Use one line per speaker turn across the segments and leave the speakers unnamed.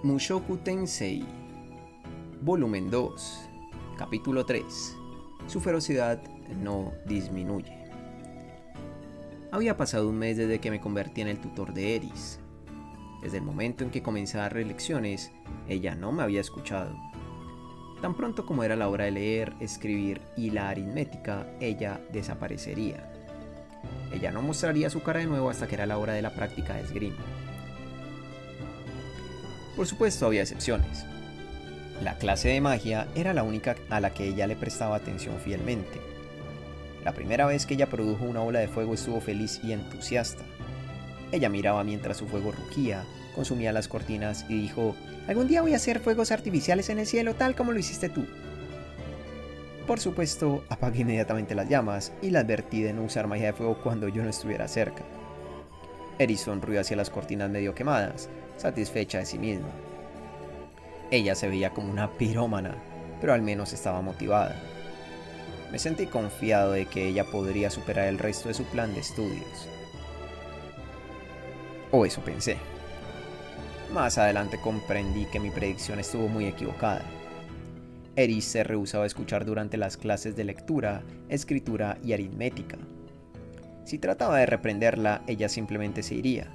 Mushoku Tensei, Volumen 2, Capítulo 3. Su ferocidad no disminuye. Había pasado un mes desde que me convertí en el tutor de Eris. Desde el momento en que comencé a dar lecciones, ella no me había escuchado. Tan pronto como era la hora de leer, escribir y la aritmética, ella desaparecería. Ella no mostraría su cara de nuevo hasta que era la hora de la práctica de esgrima. Por supuesto, había excepciones. La clase de magia era la única a la que ella le prestaba atención fielmente. La primera vez que ella produjo una bola de fuego estuvo feliz y entusiasta. Ella miraba mientras su fuego rugía, consumía las cortinas y dijo: «Algún día voy a hacer fuegos artificiales en el cielo tal como lo hiciste tú». Por supuesto, apagué inmediatamente las llamas y la advertí de no usar magia de fuego cuando yo no estuviera cerca. Eris sonrió hacia las cortinas medio quemadas, satisfecha de sí misma. Ella se veía como una pirómana, pero al menos estaba motivada. Me sentí confiado de que ella podría superar el resto de su plan de estudios. O eso pensé. Más adelante comprendí que mi predicción estuvo muy equivocada. Eris se rehusaba a escuchar durante las clases de lectura, escritura y aritmética. Si trataba de reprenderla, ella simplemente se iría.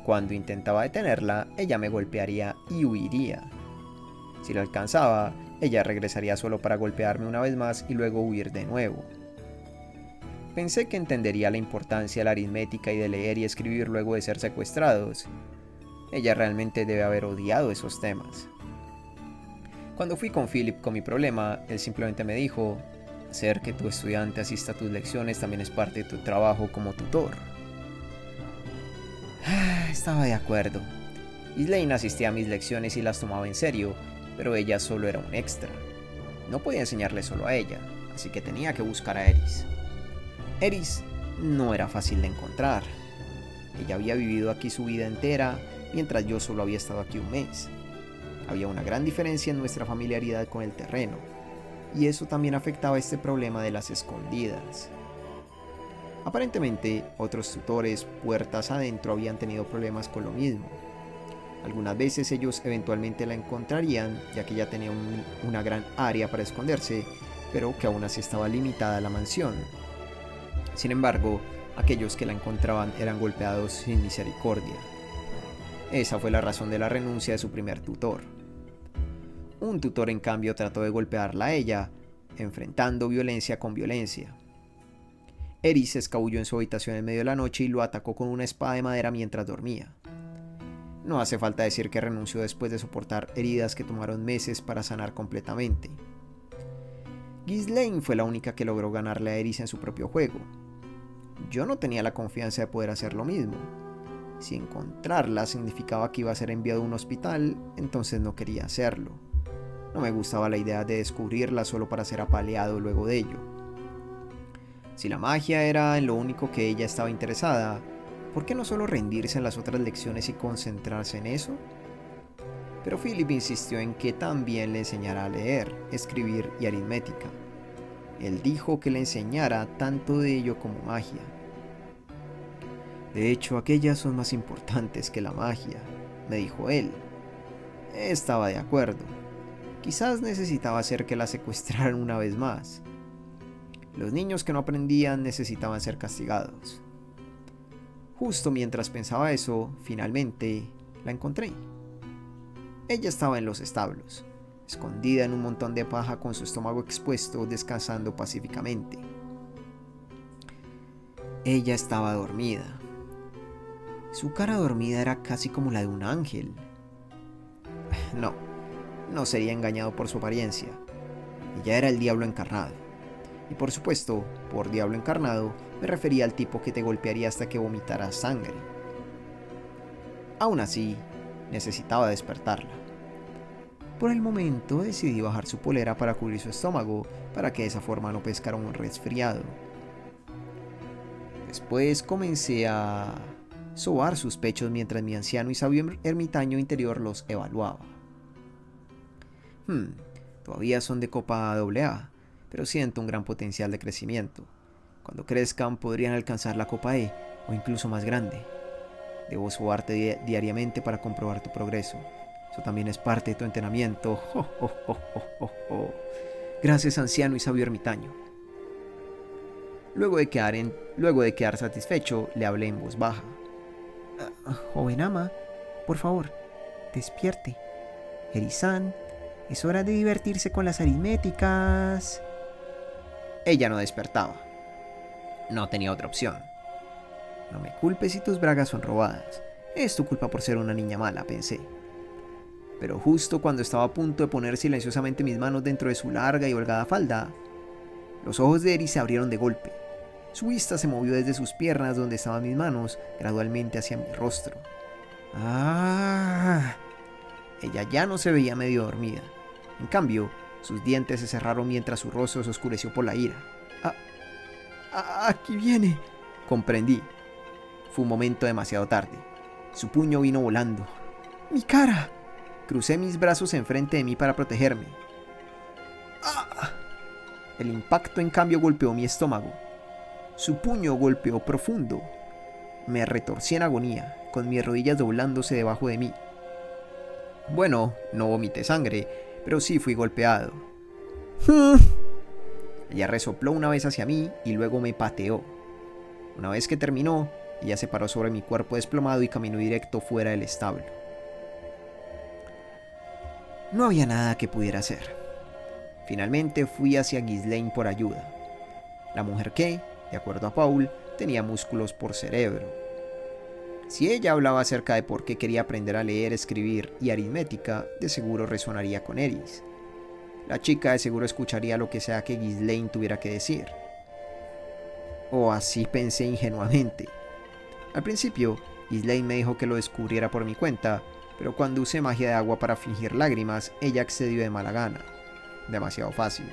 Cuando intentaba detenerla, ella me golpearía y huiría. Si lo alcanzaba, ella regresaría solo para golpearme una vez más y luego huir de nuevo. Pensé que entendería la importancia de la aritmética y de leer y escribir luego de ser secuestrados. Ella realmente debe haber odiado esos temas. Cuando fui con Philip con mi problema, él simplemente me dijo: «Hacer que tu estudiante asista a tus lecciones también es parte de tu trabajo como tutor». Estaba de acuerdo. Ghislaine asistía a mis lecciones y las tomaba en serio, pero ella solo era un extra. No podía enseñarle solo a ella, así que tenía que buscar a Eris. Eris no era fácil de encontrar. Ella había vivido aquí su vida entera, mientras yo solo había estado aquí un mes. Había una gran diferencia en nuestra familiaridad con el terreno, y eso también afectaba este problema de las escondidas. Aparentemente, otros tutores puertas adentro habían tenido problemas con lo mismo. Algunas veces ellos eventualmente la encontrarían, ya que ya tenía una gran área para esconderse, pero que aún así estaba limitada a la mansión. Sin embargo, aquellos que la encontraban eran golpeados sin misericordia. Esa fue la razón de la renuncia de su primer tutor. Un tutor, en cambio, trató de golpearla a ella, enfrentando violencia con violencia. Eris se escabulló en su habitación en medio de la noche y lo atacó con una espada de madera mientras dormía. No hace falta decir que renunció después de soportar heridas que tomaron meses para sanar completamente. Ghislaine fue la única que logró ganarle a Eris en su propio juego. Yo no tenía la confianza de poder hacer lo mismo. Si encontrarla significaba que iba a ser enviado a un hospital, entonces no quería hacerlo. No me gustaba la idea de descubrirla solo para ser apaleado luego de ello. Si la magia era en lo único que ella estaba interesada, ¿por qué no solo rendirse en las otras lecciones y concentrarse en eso? Pero Philip insistió en que también le enseñara a leer, escribir y aritmética. Él dijo que le enseñara tanto de ello como magia. «De hecho, aquellas son más importantes que la magia», me dijo él. Estaba de acuerdo. Quizás necesitaba hacer que la secuestraran una vez más. Los niños que no aprendían necesitaban ser castigados. Justo mientras pensaba eso, finalmente la encontré. Ella estaba en los establos, escondida en un montón de paja con su estómago expuesto, descansando pacíficamente. Ella estaba dormida. Su cara dormida era casi como la de un ángel. No sería engañado por su apariencia. Ella era el diablo encarnado. Y por supuesto, por diablo encarnado, me refería al tipo que te golpearía hasta que vomitaras sangre. Aún así, necesitaba despertarla. Por el momento decidí bajar su polera para cubrir su estómago, para que de esa forma no pescara un resfriado. Después comencé a sobar sus pechos mientras mi anciano y sabio ermitaño interior los evaluaba. Todavía son de copa AA, pero siento un gran potencial de crecimiento. Cuando crezcan podrían alcanzar la copa E o incluso más grande. Debo sobarte diariamente para comprobar tu progreso. Eso también es parte de tu entrenamiento. Gracias, anciano y sabio ermitaño. Luego de quedar satisfecho, le hablé en voz baja. Joven ama, por favor, despierte. Eri-san, es hora de divertirse con las aritméticas. Ella no despertaba. No tenía otra opción. No me culpes si tus bragas son robadas. Es tu culpa por ser una niña mala, pensé. Pero justo cuando estaba a punto de poner silenciosamente mis manos dentro de su larga y holgada falda, los ojos de Eri se abrieron de golpe. Su vista se movió desde sus piernas, donde estaban mis manos, gradualmente hacia mi rostro. ¡Ah! Ella ya no se veía medio dormida. En cambio, sus dientes se cerraron mientras su rostro se oscureció por la ira. Aquí viene, comprendí. Fue un momento demasiado tarde. Su puño vino volando. ¡Mi cara! Crucé mis brazos enfrente de mí para protegerme. ¡Ah! El impacto, en cambio, golpeó mi estómago. Su puño golpeó profundo. Me retorcí en agonía, con mis rodillas doblándose debajo de mí. Bueno, no vomité sangre, pero sí fui golpeado. Ella resopló una vez hacia mí y luego me pateó. Una vez que terminó, ella se paró sobre mi cuerpo desplomado y caminó directo fuera del establo. No había nada que pudiera hacer. Finalmente fui hacia Ghislaine por ayuda. La mujer que, de acuerdo a Paul, tenía músculos por cerebro. Si ella hablaba acerca de por qué quería aprender a leer, escribir y aritmética, de seguro resonaría con Eris. La chica de seguro escucharía lo que sea que Ghislaine tuviera que decir. O así pensé ingenuamente. Al principio, Ghislaine me dijo que lo descubriera por mi cuenta, pero cuando usé magia de agua para fingir lágrimas, ella accedió de mala gana. Demasiado fácil.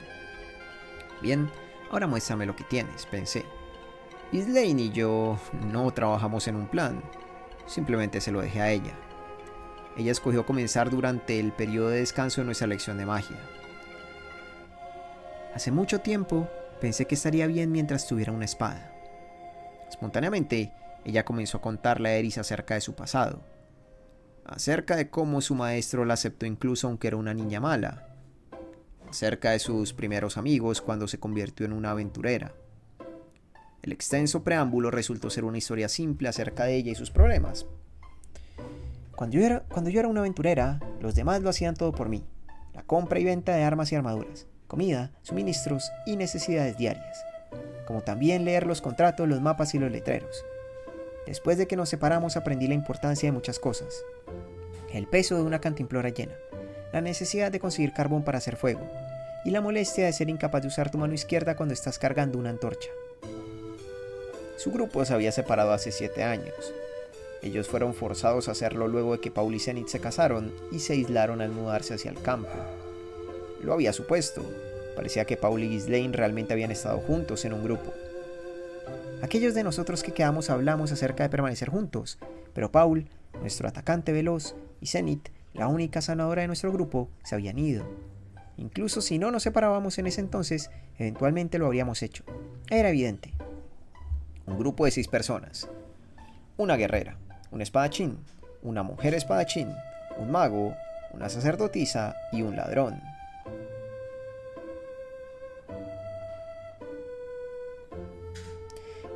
Bien, ahora muéstrame lo que tienes, pensé. Ghislaine y yo no trabajamos en un plan. Simplemente se lo dejé a ella. Ella escogió comenzar durante el periodo de descanso de nuestra lección de magia. Hace mucho tiempo pensé que estaría bien mientras tuviera una espada. Espontáneamente, ella comenzó a contarle a Eris acerca de su pasado. Acerca de cómo su maestro la aceptó incluso aunque era una niña mala. Acerca de sus primeros amigos cuando se convirtió en una aventurera. El extenso preámbulo resultó ser una historia simple acerca de ella y sus problemas. Cuando yo era una aventurera, los demás lo hacían todo por mí. La compra y venta de armas y armaduras, comida, suministros y necesidades diarias. Como también leer los contratos, los mapas y los letreros. Después de que nos separamos aprendí la importancia de muchas cosas. El peso de una cantimplora llena, la necesidad de conseguir carbón para hacer fuego, y la molestia de ser incapaz de usar tu mano izquierda cuando estás cargando una antorcha. Su grupo se había separado hace 7 años. Ellos fueron forzados a hacerlo luego de que Paul y Zenith se casaron y se aislaron al mudarse hacia el campo. Lo había supuesto. Parecía que Paul y Ghislaine realmente habían estado juntos en un grupo. Aquellos de nosotros que quedamos hablamos acerca de permanecer juntos, pero Paul, nuestro atacante veloz, y Zenith, la única sanadora de nuestro grupo, se habían ido. Incluso si no nos separábamos en ese entonces, eventualmente lo habríamos hecho. Era evidente. Un grupo de 6 personas. Una guerrera, un espadachín, una mujer espadachín, un mago, una sacerdotisa y un ladrón.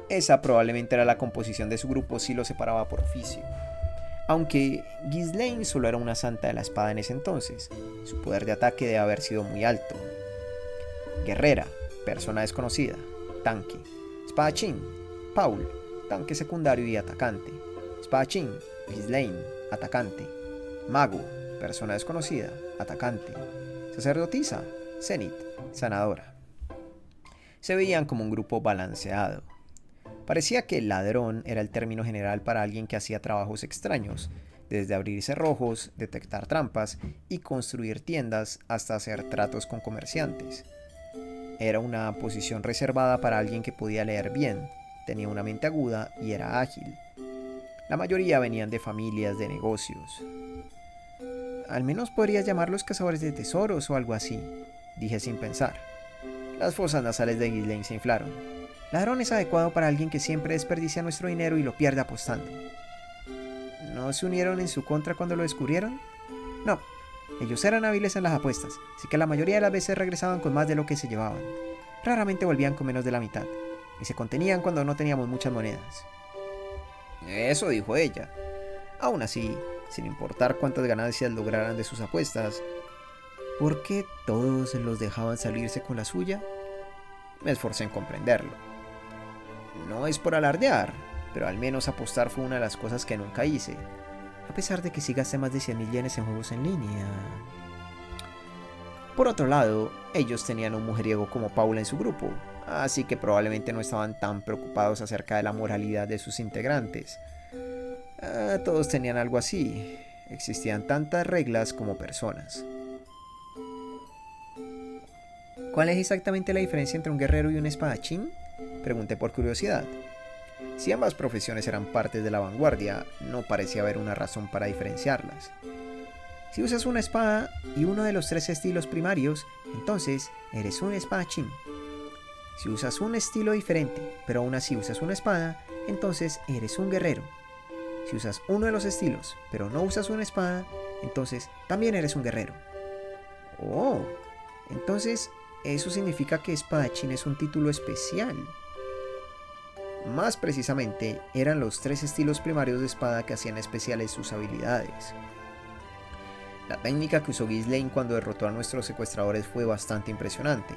Esa probablemente era la composición de su grupo si lo separaba por oficio. Aunque Ghislaine solo era una santa de la espada en ese entonces, su poder de ataque debe haber sido muy alto. Guerrera, persona desconocida, tanque. Espadachín, Paul, tanque secundario y atacante. Espadachín, Ghislaine, atacante. Mago, persona desconocida, atacante. Sacerdotisa, Zenith, sanadora. Se veían como un grupo balanceado. Parecía que el ladrón era el término general para alguien que hacía trabajos extraños, desde abrir cerrojos, detectar trampas y construir tiendas hasta hacer tratos con comerciantes. Era una posición reservada para alguien que podía leer bien, tenía una mente aguda y era ágil. La mayoría venían de familias de negocios. Al menos podrías llamarlos cazadores de tesoros o algo así, dije sin pensar. Las fosas nasales de Ghislaine se inflaron. Ladrón es adecuado para alguien que siempre desperdicia nuestro dinero y lo pierde apostando. ¿No se unieron en su contra cuando lo descubrieron? No, ellos eran hábiles en las apuestas, así que la mayoría de las veces regresaban con más de lo que se llevaban. Raramente volvían con menos de la mitad, y se contenían cuando no teníamos muchas monedas. Eso dijo ella. Aún así, sin importar cuántas ganancias lograran de sus apuestas, ¿por qué todos los dejaban salirse con la suya? Me esforcé en comprenderlo. No es por alardear, pero al menos apostar fue una de las cosas que nunca hice, a pesar de que sí gasté más de 100.000 yenes en juegos en línea. Por otro lado, ellos tenían un mujeriego como Paula en su grupo, así que probablemente no estaban tan preocupados acerca de la moralidad de sus integrantes. Todos tenían algo así. Existían tantas reglas como personas. ¿Cuál es exactamente la diferencia entre un guerrero y un espadachín? Pregunté por curiosidad. Si ambas profesiones eran partes de la vanguardia, no parecía haber una razón para diferenciarlas. Si usas una espada y uno de los 3 estilos primarios, entonces eres un espadachín. Si usas un estilo diferente, pero aún así usas una espada, entonces eres un guerrero. Si usas uno de los estilos, pero no usas una espada, entonces también eres un guerrero. Oh, entonces eso significa que espadachín es un título especial. Más precisamente, eran los 3 estilos primarios de espada que hacían especiales sus habilidades. La técnica que usó Ghislaine cuando derrotó a nuestros secuestradores fue bastante impresionante.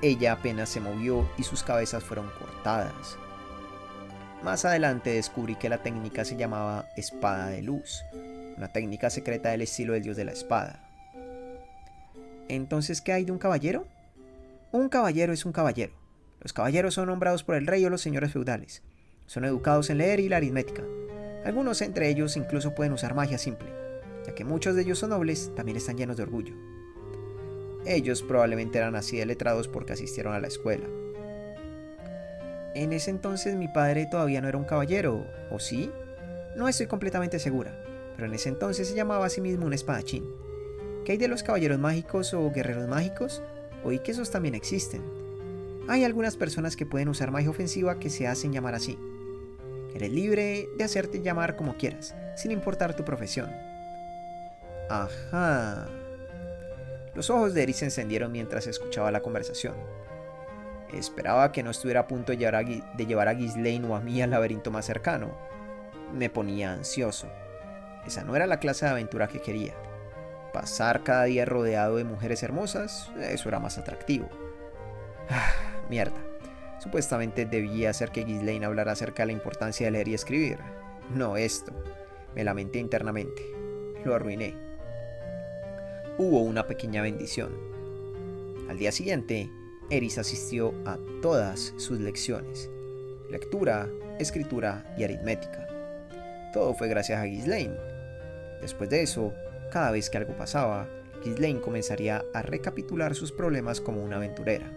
Ella apenas se movió y sus cabezas fueron cortadas. Más adelante descubrí que la técnica se llamaba Espada de Luz, una técnica secreta del estilo del dios de la espada. ¿Entonces qué hay de un caballero? Un caballero es un caballero. Los caballeros son nombrados por el rey o los señores feudales. Son educados en leer y la aritmética. Algunos entre ellos incluso pueden usar magia simple, ya que muchos de ellos son nobles, también están llenos de orgullo. Ellos probablemente eran así de letrados porque asistieron a la escuela. En ese entonces mi padre todavía no era un caballero, ¿o sí? No estoy completamente segura, pero en ese entonces se llamaba a sí mismo un espadachín. ¿Qué hay de los caballeros mágicos o guerreros mágicos? Oí que esos también existen. Hay algunas personas que pueden usar magia ofensiva que se hacen llamar así. Eres libre de hacerte llamar como quieras, sin importar tu profesión. Ajá. Los ojos de Eris se encendieron mientras escuchaba la conversación. Esperaba que no estuviera a punto de llevar a Ghislaine o a mí al laberinto más cercano. Me ponía ansioso. Esa no era la clase de aventura que quería. Pasar cada día rodeado de mujeres hermosas, eso era más atractivo. Mierda. Supuestamente debía hacer que Ghislaine hablara acerca de la importancia de leer y escribir. No esto. Me lamenté internamente. Lo arruiné. Hubo una pequeña bendición. Al día siguiente, Eris asistió a todas sus lecciones. Lectura, escritura y aritmética. Todo fue gracias a Ghislaine. Después de eso, cada vez que algo pasaba, Ghislaine comenzaría a recapitular sus problemas como una aventurera.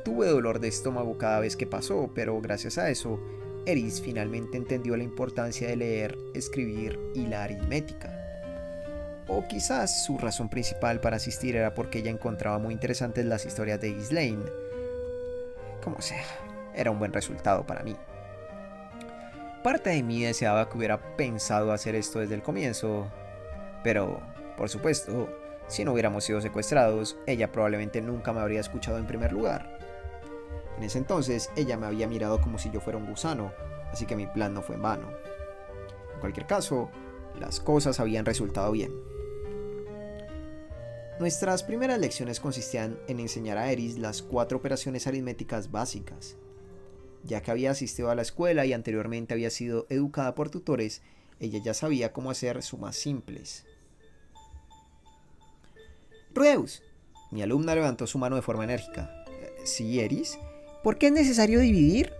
Tuve dolor de estómago cada vez que pasó, pero gracias a eso, Eris finalmente entendió la importancia de leer, escribir y la aritmética. O quizás su razón principal para asistir era porque ella encontraba muy interesantes las historias de Ghislaine. Como sea, era un buen resultado para mí. Parte de mí deseaba que hubiera pensado hacer esto desde el comienzo, pero, por supuesto, si no hubiéramos sido secuestrados, ella probablemente nunca me habría escuchado en primer lugar. En ese entonces, ella me había mirado como si yo fuera un gusano, así que mi plan no fue en vano. En cualquier caso, las cosas habían resultado bien. Nuestras primeras lecciones consistían en enseñar a Eris las 4 operaciones aritméticas básicas. Ya que había asistido a la escuela y anteriormente había sido educada por tutores, ella ya sabía cómo hacer sumas simples. Rudeus, mi alumna levantó su mano de forma enérgica. ¿Sí, Eris? ¿Por qué es necesario dividir?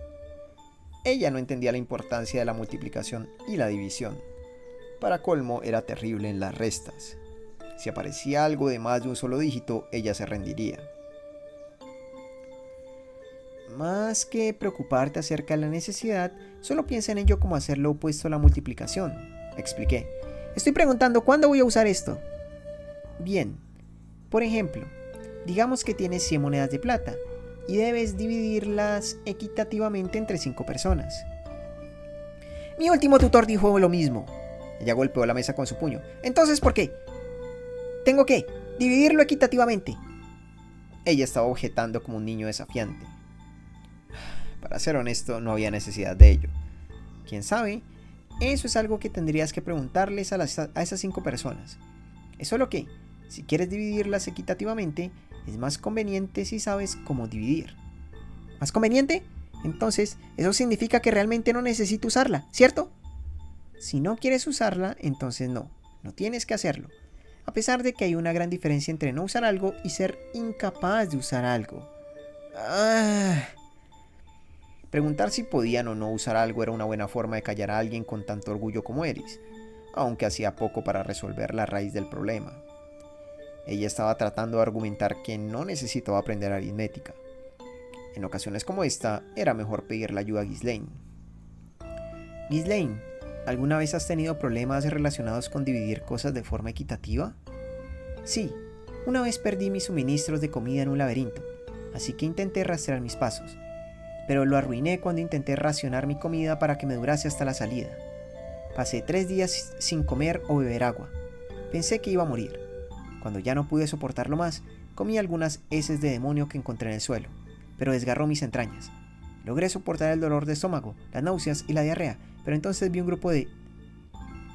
Ella no entendía la importancia de la multiplicación y la división. Para colmo, era terrible en las restas. Si aparecía algo de más de un solo dígito, ella se rendiría. Más que preocuparte acerca de la necesidad, solo piensa en ello como hacer lo opuesto a la multiplicación, expliqué. Estoy preguntando ¿cuándo voy a usar esto? Bien, por ejemplo, digamos que tienes 100 monedas de plata y debes dividirlas equitativamente entre 5 personas. Mi último tutor dijo lo mismo. Ella golpeó la mesa con su puño. ¿Entonces por qué? ¿Tengo que dividirlo equitativamente? Ella estaba objetando como un niño desafiante. Para ser honesto, no había necesidad de ello. ¿Quién sabe? Eso es algo que tendrías que preguntarles a esas 5 personas. Es solo que, si quieres dividirlas equitativamente, es más conveniente si sabes cómo dividir. ¿Más conveniente? Entonces, eso significa que realmente no necesito usarla, ¿cierto? Si no quieres usarla, entonces no tienes que hacerlo. A pesar de que hay una gran diferencia entre no usar algo y ser incapaz de usar algo. Preguntar si podían o no usar algo era una buena forma de callar a alguien con tanto orgullo como Eris, aunque hacía poco para resolver la raíz del problema. Ella estaba tratando de argumentar que no necesitaba aprender aritmética. En ocasiones como esta, era mejor pedirle ayuda a Ghislaine. Ghislaine, ¿alguna vez has tenido problemas relacionados con dividir cosas de forma equitativa? Sí, una vez perdí mis suministros de comida en un laberinto, así que intenté rastrear mis pasos, pero lo arruiné cuando intenté racionar mi comida para que me durase hasta la salida. Pasé 3 días sin comer o beber agua. Pensé que iba a morir. Cuando ya no pude soportarlo más, comí algunas heces de demonio que encontré en el suelo, pero desgarró mis entrañas. Logré soportar el dolor de estómago, las náuseas y la diarrea, pero entonces vi un grupo de...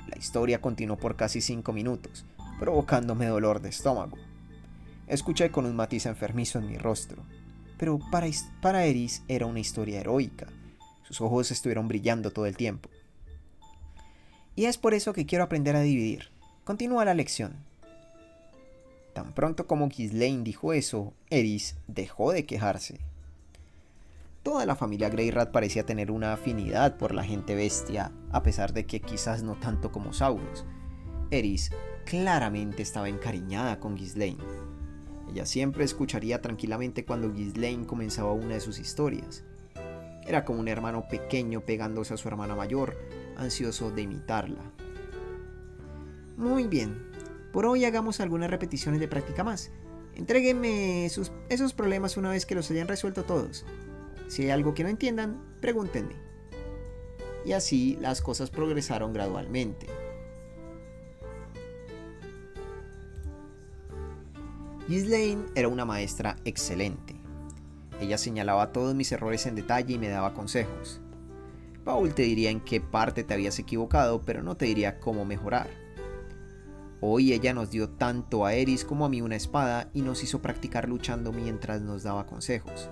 La historia continuó por casi 5 minutos, provocándome dolor de estómago. Escuché con un matiz enfermizo en mi rostro, pero para Eris era una historia heroica. Sus ojos estuvieron brillando todo el tiempo. Y es por eso que quiero aprender a dividir. Continúa la lección. Tan pronto como Ghislaine dijo eso, Eris dejó de quejarse. Toda la familia Greyrat parecía tener una afinidad por la gente bestia, a pesar de que quizás no tanto como Saurus. Eris claramente estaba encariñada con Ghislaine. Ella siempre escucharía tranquilamente cuando Ghislaine comenzaba una de sus historias. Era como un hermano pequeño pegándose a su hermana mayor, ansioso de imitarla. Muy bien, por hoy hagamos algunas repeticiones de práctica más. Entréguenme esos problemas una vez que los hayan resuelto todos. Si hay algo que no entiendan, pregúntenme. Y así las cosas progresaron gradualmente. Ghislaine era una maestra excelente. Ella señalaba todos mis errores en detalle y me daba consejos. Paul te diría en qué parte te habías equivocado, pero no te diría cómo mejorar. Hoy ella nos dio tanto a Eris como a mí una espada y nos hizo practicar luchando mientras nos daba consejos.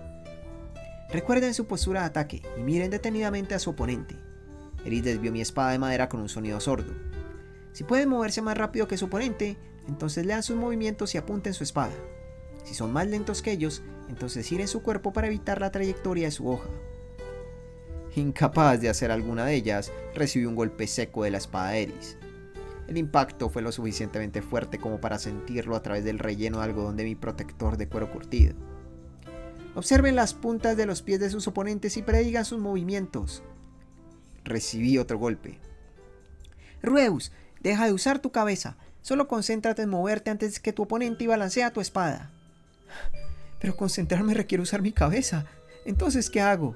Recuerden su postura de ataque y miren detenidamente a su oponente. Eris desvió mi espada de madera con un sonido sordo. Si pueden moverse más rápido que su oponente, entonces lean sus movimientos y apunten su espada. Si son más lentos que ellos, entonces giren su cuerpo para evitar la trayectoria de su hoja. Incapaz de hacer alguna de ellas, recibió un golpe seco de la espada de Eris. El impacto fue lo suficientemente fuerte como para sentirlo a través del relleno de algodón de mi protector de cuero curtido. Observen las puntas de los pies de sus oponentes y predigan sus movimientos. Recibí otro golpe. Rueus, deja de usar tu cabeza. Solo concéntrate en moverte antes que tu oponente y balancea tu espada. Pero concentrarme requiere usar mi cabeza. Entonces, ¿qué hago?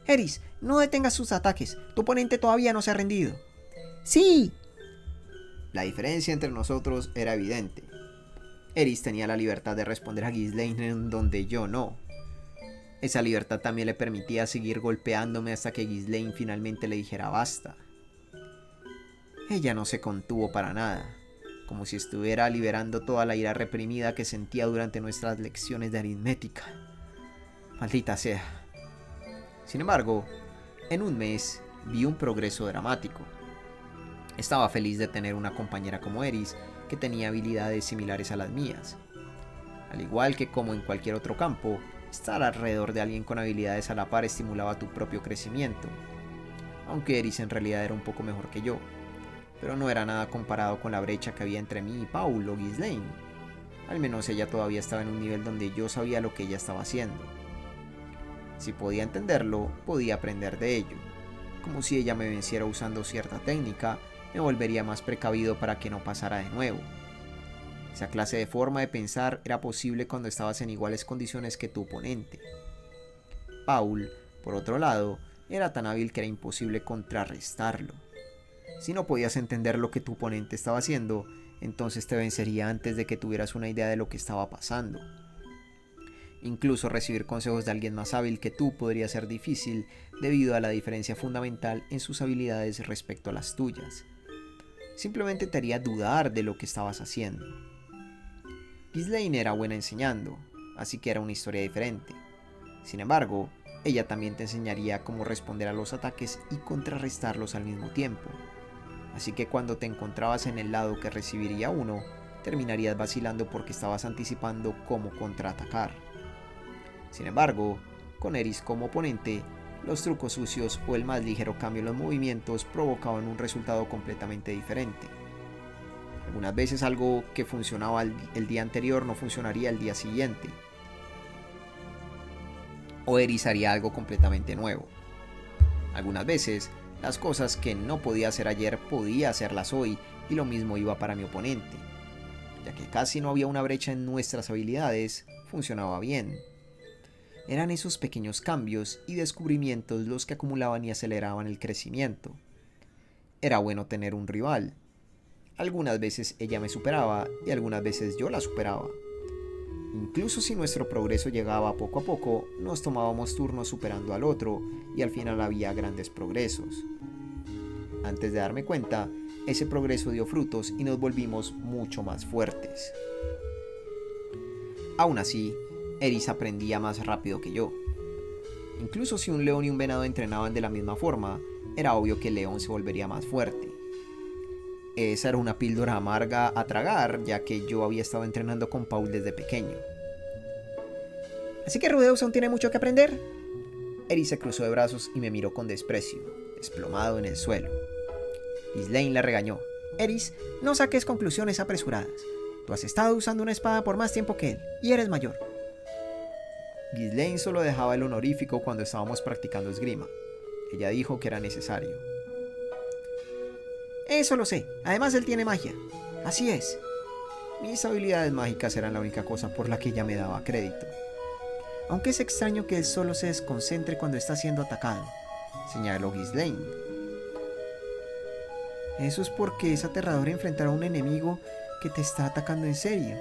Eris, no detengas sus ataques. Tu oponente todavía no se ha rendido. ¡Sí! La diferencia entre nosotros era evidente. Eris tenía la libertad de responder a Ghislaine en donde yo no. Esa libertad también le permitía seguir golpeándome hasta que Ghislaine finalmente le dijera basta. Ella no se contuvo para nada, como si estuviera liberando toda la ira reprimida que sentía durante nuestras lecciones de aritmética. Maldita sea. Sin embargo, en un mes vi un progreso dramático. Estaba feliz de tener una compañera como Eris, que tenía habilidades similares a las mías. Al igual que como en cualquier otro campo, estar alrededor de alguien con habilidades a la par estimulaba tu propio crecimiento. Aunque Eris en realidad era un poco mejor que yo, pero no era nada comparado con la brecha que había entre mí y Paul o Ghislaine. Al menos ella todavía estaba en un nivel donde yo sabía lo que ella estaba haciendo. Si podía entenderlo, podía aprender de ello. Como si ella me venciera usando cierta técnica, me volvería más precavido para que no pasara de nuevo. Esa clase de forma de pensar era posible cuando estabas en iguales condiciones que tu oponente. Paul, por otro lado, era tan hábil que era imposible contrarrestarlo. Si no podías entender lo que tu oponente estaba haciendo, entonces te vencería antes de que tuvieras una idea de lo que estaba pasando. Incluso recibir consejos de alguien más hábil que tú podría ser difícil debido a la diferencia fundamental en sus habilidades respecto a las tuyas. Simplemente te haría dudar de lo que estabas haciendo. Ghislaine era buena enseñando, así que era una historia diferente. Sin embargo, ella también te enseñaría cómo responder a los ataques y contrarrestarlos al mismo tiempo. Así que cuando te encontrabas en el lado que recibiría uno, terminarías vacilando porque estabas anticipando cómo contraatacar. Sin embargo, con Eris como oponente, los trucos sucios o el más ligero cambio en los movimientos provocaban un resultado completamente diferente. Algunas veces algo que funcionaba el día anterior no funcionaría el día siguiente. O Eris haría algo completamente nuevo. Algunas veces, las cosas que no podía hacer ayer podía hacerlas hoy, y lo mismo iba para mi oponente. Ya que casi no había una brecha en nuestras habilidades, funcionaba bien. Eran esos pequeños cambios y descubrimientos los que acumulaban y aceleraban el crecimiento. Era bueno tener un rival. Algunas veces ella me superaba y algunas veces yo la superaba. Incluso si nuestro progreso llegaba poco a poco, nos tomábamos turnos superando al otro y al final había grandes progresos. Antes de darme cuenta, ese progreso dio frutos y nos volvimos mucho más fuertes. Aún así, Eris aprendía más rápido que yo. Incluso si un león y un venado entrenaban de la misma forma, era obvio que el león se volvería más fuerte. Esa era una píldora amarga a tragar, ya que yo había estado entrenando con Paul desde pequeño. ¿Así que Rudeus aún tiene mucho que aprender? Eris se cruzó de brazos y me miró con desprecio, desplomado en el suelo. Ghislaine la regañó. Eris, no saques conclusiones apresuradas. Tú has estado usando una espada por más tiempo que él, y eres mayor. Ghislaine solo dejaba el honorífico cuando estábamos practicando esgrima. Ella dijo que era necesario. Eso lo sé, además él tiene magia. Así es. Mis habilidades mágicas eran la única cosa por la que ella me daba crédito. Aunque es extraño que él solo se desconcentre cuando está siendo atacado, señaló Ghislaine. Eso es porque es aterrador enfrentar a un enemigo que te está atacando en serio.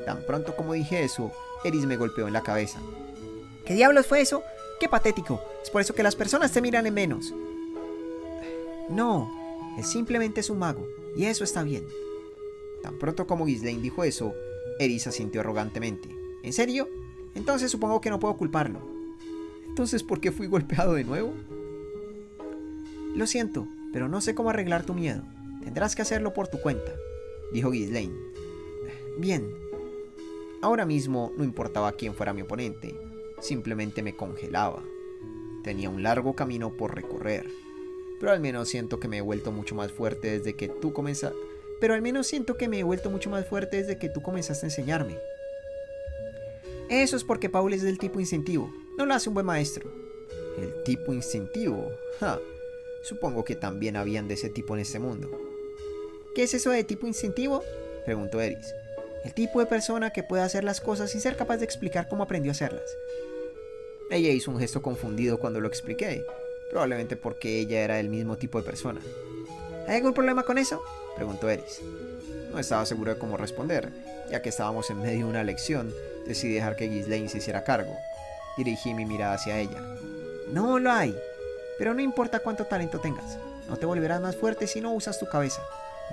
Tan pronto como dije eso, Eris me golpeó en la cabeza. ¿Qué diablos fue eso? ¡Qué patético! Es por eso que las personas te miran en menos. No, él simplemente es un mago, y eso está bien. Tan pronto como Ghislaine dijo eso, Eris asintió arrogantemente. ¿En serio? Entonces supongo que no puedo culparlo. ¿Entonces por qué fui golpeado de nuevo? Lo siento, pero no sé cómo arreglar tu miedo. Tendrás que hacerlo por tu cuenta, dijo Ghislaine. Bien. Ahora mismo no importaba quién fuera mi oponente, simplemente me congelaba. Tenía un largo camino por recorrer, pero al menos siento que me he vuelto mucho más fuerte desde que tú comenzaste a enseñarme. Eso es porque Paul es del tipo instintivo, no lo hace un buen maestro. ¿El tipo instintivo? Supongo que también habían de ese tipo en este mundo. ¿Qué es eso de tipo instintivo?, preguntó Eris. El tipo de persona que puede hacer las cosas sin ser capaz de explicar cómo aprendió a hacerlas. Ella hizo un gesto confundido cuando lo expliqué, probablemente porque ella era el mismo tipo de persona. ¿Hay algún problema con eso?, preguntó Eris. No estaba seguro de cómo responder, ya que estábamos en medio de una lección. Decidí dejar que Ghislaine se hiciera cargo. Dirigí mi mirada hacia ella. No lo hay, pero no importa cuánto talento tengas. No te volverás más fuerte si no usas tu cabeza,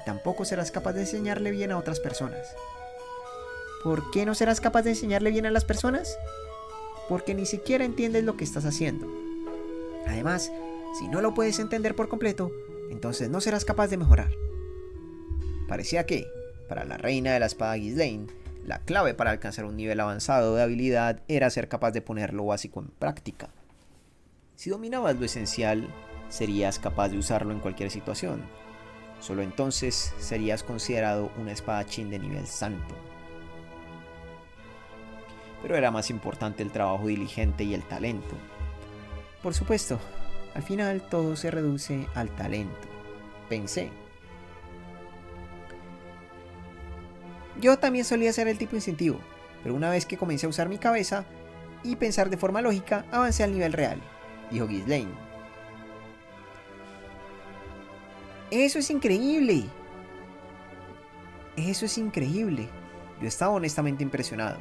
y tampoco serás capaz de enseñarle bien a otras personas. ¿Por qué no serás capaz de enseñarle bien a las personas? Porque ni siquiera entiendes lo que estás haciendo. Además, si no lo puedes entender por completo, entonces no serás capaz de mejorar. Parecía que, para la reina de la espada Ghislaine, la clave para alcanzar un nivel avanzado de habilidad era ser capaz de poner lo básico en práctica. Si dominabas lo esencial, serías capaz de usarlo en cualquier situación. Solo entonces serías considerado un espadachín de nivel santo. Pero era más importante el trabajo diligente y el talento. Por supuesto, al final todo se reduce al talento, pensé. Yo también solía ser el tipo instintivo, pero una vez que comencé a usar mi cabeza y pensar de forma lógica, avancé al nivel real, dijo Ghislaine. ¡Eso es increíble! ¡Eso es increíble! Yo estaba honestamente impresionado.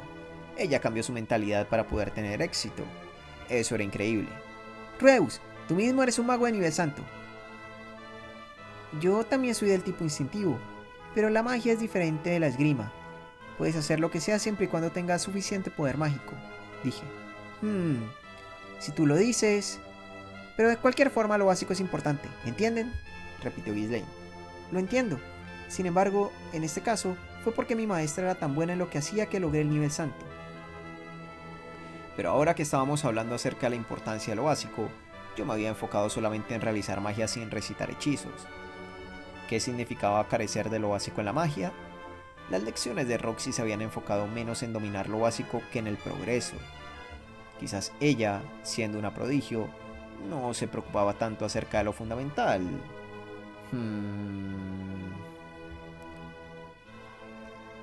Ella cambió su mentalidad para poder tener éxito. Eso era increíble. Rudeus, tú mismo eres un mago de nivel santo. Yo también soy del tipo instintivo, pero la magia es diferente de la esgrima. Puedes hacer lo que sea siempre y cuando tengas suficiente poder mágico, dije. Si tú lo dices... Pero de cualquier forma lo básico es importante, ¿entienden? Repitió Ghislaine. Lo entiendo. Sin embargo, en este caso, fue porque mi maestra era tan buena en lo que hacía que logré el nivel santo. Pero ahora que estábamos hablando acerca de la importancia de lo básico, yo me había enfocado solamente en realizar magia sin recitar hechizos. ¿Qué significaba carecer de lo básico en la magia? Las lecciones de Roxy se habían enfocado menos en dominar lo básico que en el progreso. Quizás ella, siendo una prodigio, no se preocupaba tanto acerca de lo fundamental.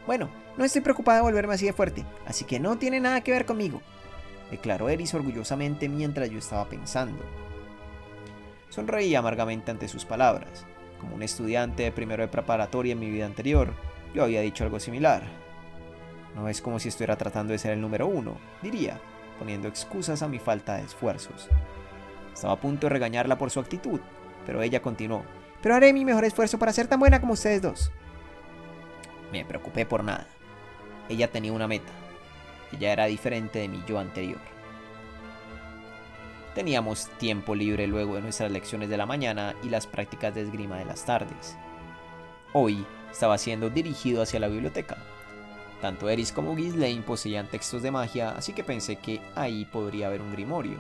Bueno, no estoy preocupada de volverme así de fuerte, así que no tiene nada que ver conmigo, declaró Eris orgullosamente mientras yo estaba pensando. Sonreí amargamente ante sus palabras. Como un estudiante de primero de preparatoria en mi vida anterior, yo había dicho algo similar. No es como si estuviera tratando de ser el número 1, diría, poniendo excusas a mi falta de esfuerzos. Estaba a punto de regañarla por su actitud, pero ella continuó. Pero haré mi mejor esfuerzo para ser tan buena como ustedes dos. Me preocupé por nada. Ella tenía una meta. Ella era diferente de mi yo anterior. Teníamos tiempo libre luego de nuestras lecciones de la mañana y las prácticas de esgrima de las tardes. Hoy estaba siendo dirigido hacia la biblioteca. Tanto Eris como Ghislaine poseían textos de magia, así que pensé que ahí podría haber un grimorio.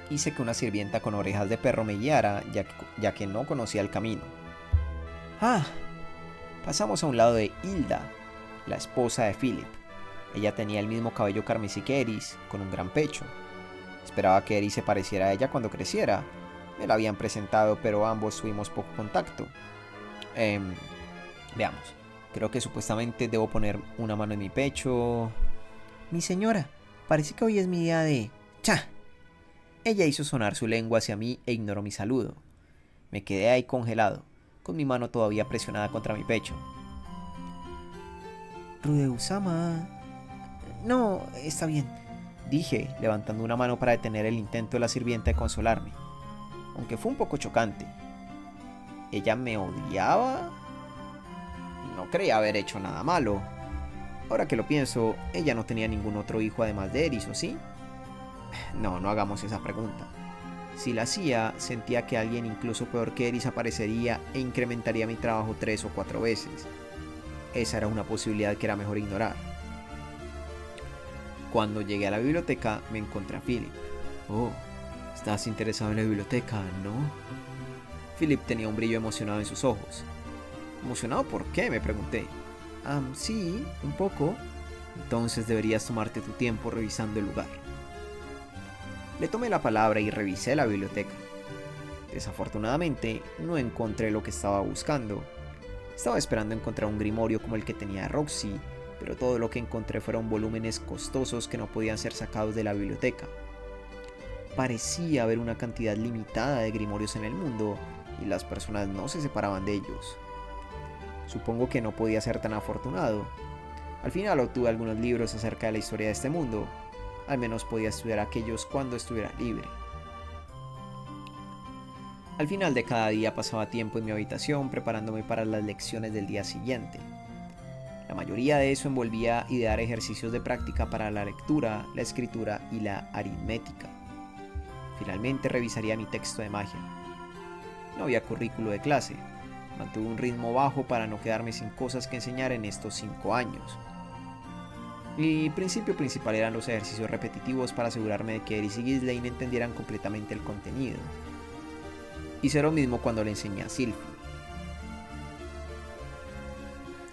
Hice que una sirvienta con orejas de perro me guiara, ya que no conocía el camino. Pasamos a un lado de Hilda, la esposa de Philip. Ella tenía el mismo cabello carmesí que Eris, con un gran pecho. Esperaba que Eris se pareciera a ella cuando creciera. Me la habían presentado, pero ambos tuvimos poco contacto. Veamos. Creo que supuestamente debo poner una mano en mi pecho. Mi señora, parece que hoy es mi día de... ¡Cha! Ella hizo sonar su lengua hacia mí e ignoró mi saludo. Me quedé ahí congelado, con mi mano todavía presionada contra mi pecho. Rudeus-sama... No, está bien, dije, levantando una mano para detener el intento de la sirvienta de consolarme. Aunque fue un poco chocante. ¿Ella me odiaba? No creía haber hecho nada malo. Ahora que lo pienso, ella no tenía ningún otro hijo además de Eris, ¿o sí? No hagamos esa pregunta. Si la hacía, sentía que alguien incluso peor que Eris aparecería e incrementaría mi trabajo 3 o 4 veces. Esa era una posibilidad que era mejor ignorar. Cuando llegué a la biblioteca, me encontré a Philip. Oh, estás interesado en la biblioteca, ¿no? Philip tenía un brillo emocionado en sus ojos. ¿Emocionado por qué?, me pregunté. Sí, un poco. Entonces deberías tomarte tu tiempo revisando el lugar. Le tomé la palabra y revisé la biblioteca. Desafortunadamente, no encontré lo que estaba buscando. Estaba esperando encontrar un grimorio como el que tenía Roxy, pero todo lo que encontré fueron volúmenes costosos que no podían ser sacados de la biblioteca. Parecía haber una cantidad limitada de grimorios en el mundo, y las personas no se separaban de ellos. Supongo que no podía ser tan afortunado. Al final obtuve algunos libros acerca de la historia de este mundo. Al menos podía estudiar aquellos cuando estuviera libre. Al final de cada día pasaba tiempo en mi habitación preparándome para las lecciones del día siguiente. La mayoría de eso envolvía idear ejercicios de práctica para la lectura, la escritura y la aritmética. Finalmente revisaría mi texto de magia. No había currículo de clase. Mantuve un ritmo bajo para no quedarme sin cosas que enseñar en estos 5 años. Mi principio principal eran los ejercicios repetitivos para asegurarme de que Eris y Ghislaine entendieran completamente el contenido. Hice lo mismo cuando le enseñé a Sylphie.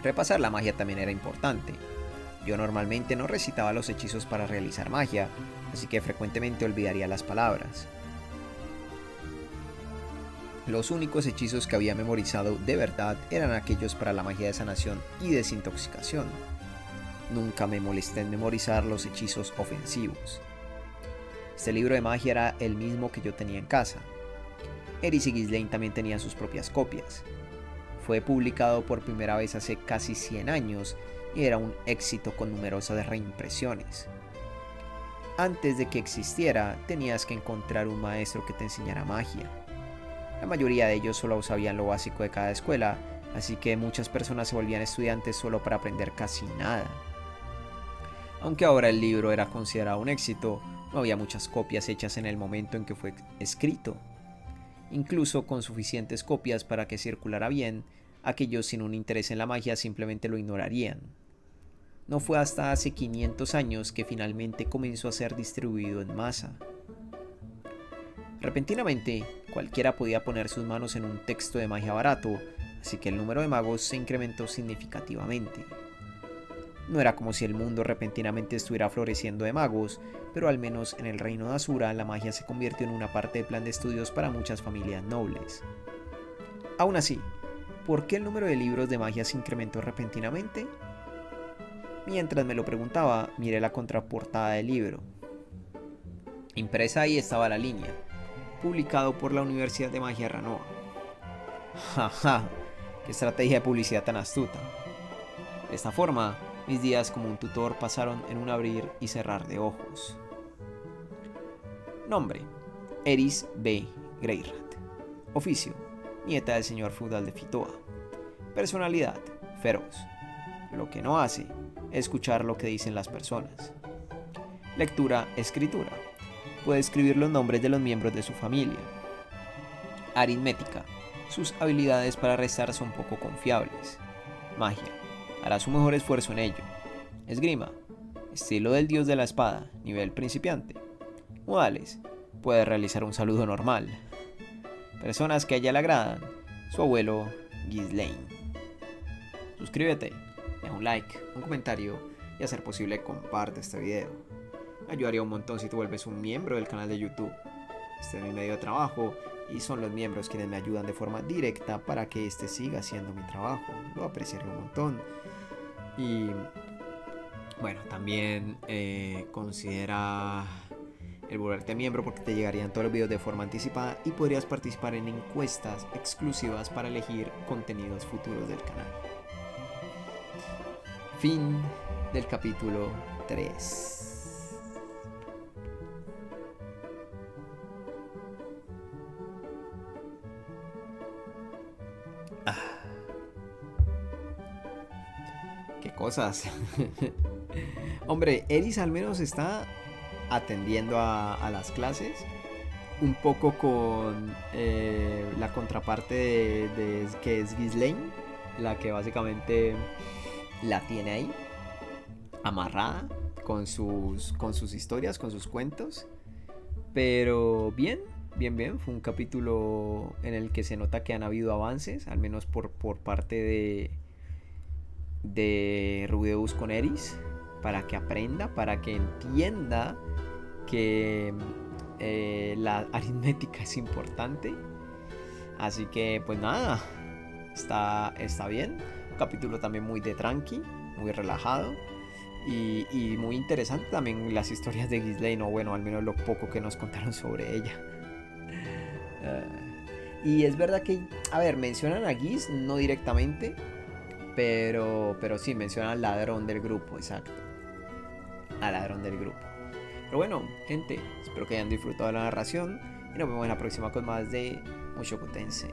Repasar la magia también era importante. Yo normalmente no recitaba los hechizos para realizar magia, así que frecuentemente olvidaría las palabras. Los únicos hechizos que había memorizado de verdad eran aquellos para la magia de sanación y desintoxicación. Nunca me molesté en memorizar los hechizos ofensivos. Este libro de magia era el mismo que yo tenía en casa. Eris y Ghislaine también tenían sus propias copias. Fue publicado por primera vez hace casi 100 años y era un éxito con numerosas reimpresiones. Antes de que existiera, tenías que encontrar un maestro que te enseñara magia. La mayoría de ellos solo sabían lo básico de cada escuela, así que muchas personas se volvían estudiantes solo para aprender casi nada. Aunque ahora el libro era considerado un éxito, no había muchas copias hechas en el momento en que fue escrito. Incluso con suficientes copias para que circulara bien, aquellos sin un interés en la magia simplemente lo ignorarían. No fue hasta hace 500 años que finalmente comenzó a ser distribuido en masa. Repentinamente, cualquiera podía poner sus manos en un texto de magia barato, así que el número de magos se incrementó significativamente. No era como si el mundo repentinamente estuviera floreciendo de magos, pero al menos en el reino de Asura la magia se convirtió en una parte del plan de estudios para muchas familias nobles. Aún así, ¿por qué el número de libros de magia se incrementó repentinamente? Mientras me lo preguntaba, miré la contraportada del libro. Impresa ahí estaba la línea, publicado por la Universidad de Magia Ranoa. Jaja, qué estrategia de publicidad tan astuta. De esta forma, mis días como un tutor pasaron en un abrir y cerrar de ojos. Nombre: Eris B. Greyrat. Oficio: nieta del señor feudal de Fitoa. Personalidad: feroz. Lo que no hace: escuchar lo que dicen las personas. Lectura: escritura. Puede escribir los nombres de los miembros de su familia. Aritmética: sus habilidades para restar son poco confiables. Magia: hará su mejor esfuerzo en ello. Esgrima: estilo del dios de la espada, nivel principiante. Modales: puede realizar un saludo normal. Personas que a ella le agradan: su abuelo Ghislaine. Suscríbete, deja un like, un comentario y a ser posible comparte este video. Me ayudaría un montón si te vuelves un miembro del canal de YouTube. Este es mi medio de trabajo y son los miembros quienes me ayudan de forma directa para que este siga siendo mi trabajo. Lo apreciaría un montón. Y bueno, también considera el volverte miembro porque te llegarían todos los videos de forma anticipada y podrías participar en encuestas exclusivas para elegir contenidos futuros del canal. Fin del capítulo 3. Qué cosas. Hombre, Eris al menos está atendiendo a las clases. Un poco con la contraparte de que es Ghislaine, la que básicamente la tiene ahí amarrada con sus historias, con sus cuentos. Pero bien. Fue un capítulo en el que se nota que han habido avances, al menos por parte de Rudeus con Eris, para que aprenda, para que entienda que la aritmética es importante. Así que pues nada, está bien. Un capítulo también muy de tranqui, muy relajado y muy interesante también las historias de Ghislaine, o bueno, al menos lo poco que nos contaron sobre ella. Y es verdad que, a ver, mencionan a Ghiz, no directamente, pero sí mencionan al ladrón del grupo, exacto. Al ladrón del grupo. Pero bueno, gente, espero que hayan disfrutado de la narración y nos vemos en la próxima con más de Mushoku Tensei.